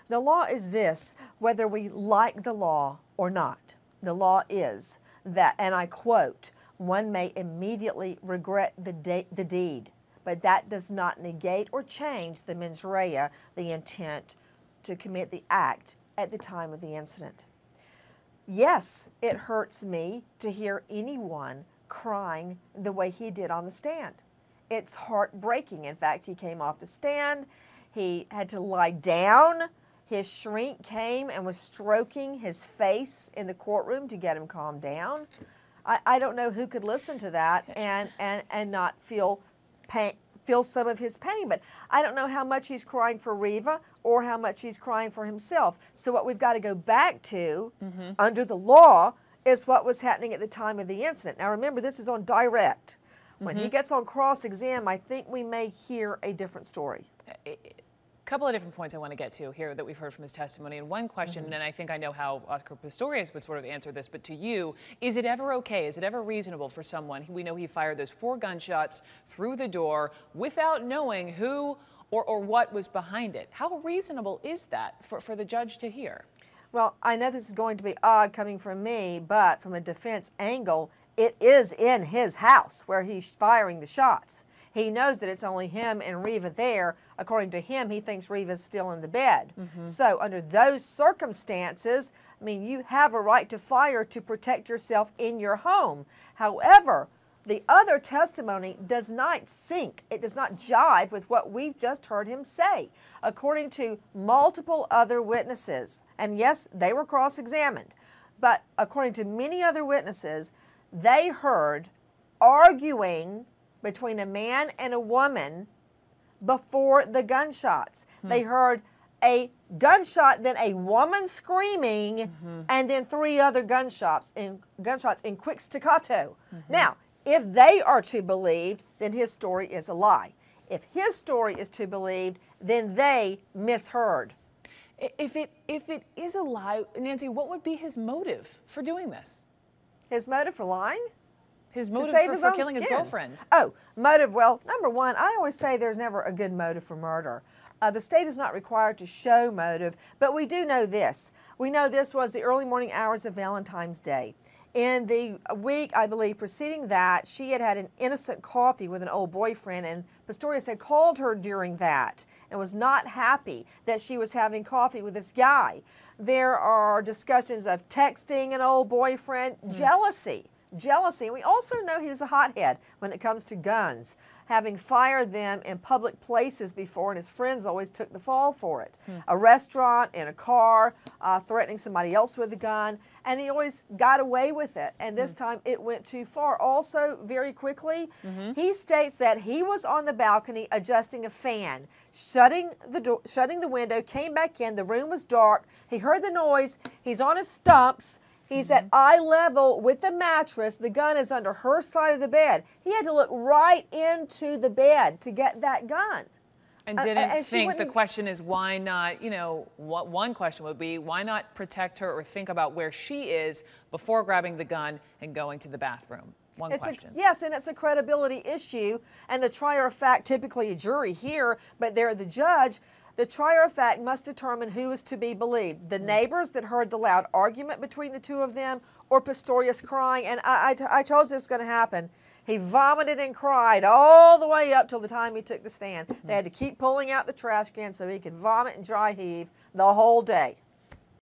The law is this, whether we like the law or not. The law is that, and I quote, one may immediately regret the deed, but that does not negate or change the mens rea, the intent to commit the act at the time of the incident. Yes, it hurts me to hear anyone crying the way he did on the stand. It's heartbreaking. In fact, he came off the stand. He had to lie down. His shrink came and was stroking his face in the courtroom to get him calmed down. I don't know who could listen to that and not feel pain, feel some of his pain, but I don't know how much he's crying for Reva or how much he's crying for himself. So what we've got to go back to under the law is what was happening at the time of the incident. Now remember, this is on direct. When he gets on cross-exam, I think we may hear a different story. A couple of different points I want to get to here that we've heard from his testimony. And one question, and I think I know how Oscar Pistorius would sort of answer this, but to you, is it ever okay, is it ever reasonable for someone, we know he fired those 4 gunshots through the door without knowing who or what was behind it? How reasonable is that for the judge to hear? Well, I know this is going to be odd coming from me, but from a defense angle, it is in his house where he's firing the shots. He knows that it's only him and Reva there. According to him, he thinks Reva's still in the bed. So under those circumstances, I mean, you have a right to fire to protect yourself in your home. However, the other testimony does not sync. It does not jive with what we've just heard him say. According to multiple other witnesses, and yes, they were cross-examined, but according to many other witnesses, they heard arguing between a man and a woman before the gunshots. They heard a gunshot, then a woman screaming, and then 3 other gunshots in quick staccato. Now, if they are to be believed, then his story is a lie. If his story is to be believed, then they misheard. If it is a lie, Nancy, what would be his motive for doing this? His motive for lying? His motive for killing his girlfriend. Oh, motive. Well, number one, I always say there's never a good motive for murder. The state is not required to show motive, but we do know this. We know this was the early morning hours of Valentine's Day. In the week, I believe, preceding that, she had had an innocent coffee with an old boyfriend, and Pistorius had called her during that and was not happy that she was having coffee with this guy. There are discussions of texting an old boyfriend, jealousy. We also know he was a hothead when it comes to guns, having fired them in public places before, and his friends always took the fall for it. A restaurant, in a car, threatening somebody else with a gun, and he always got away with it. And this time it went too far. Also, very quickly, he states that he was on the balcony adjusting a fan, shutting the window, came back in, the room was dark, he heard the noise, he's on his stumps, he's at eye level with the mattress. The gun is under her side of the bed. He had to look right into the bed to get that gun. And didn't think, the question is why not, you know, one question would be, why not protect her or think about where she is before grabbing the gun and going to the bathroom? One question. Yes, and it's a credibility issue. And the trier of fact, typically a jury here, but they're the judge, the trier of fact must determine who is to be believed. The neighbors that heard the loud argument between the two of them, or Pistorius crying. And I told you this was going to happen. He vomited and cried all the way up till the time he took the stand. They had to keep pulling out the trash can so he could vomit and dry heave the whole day.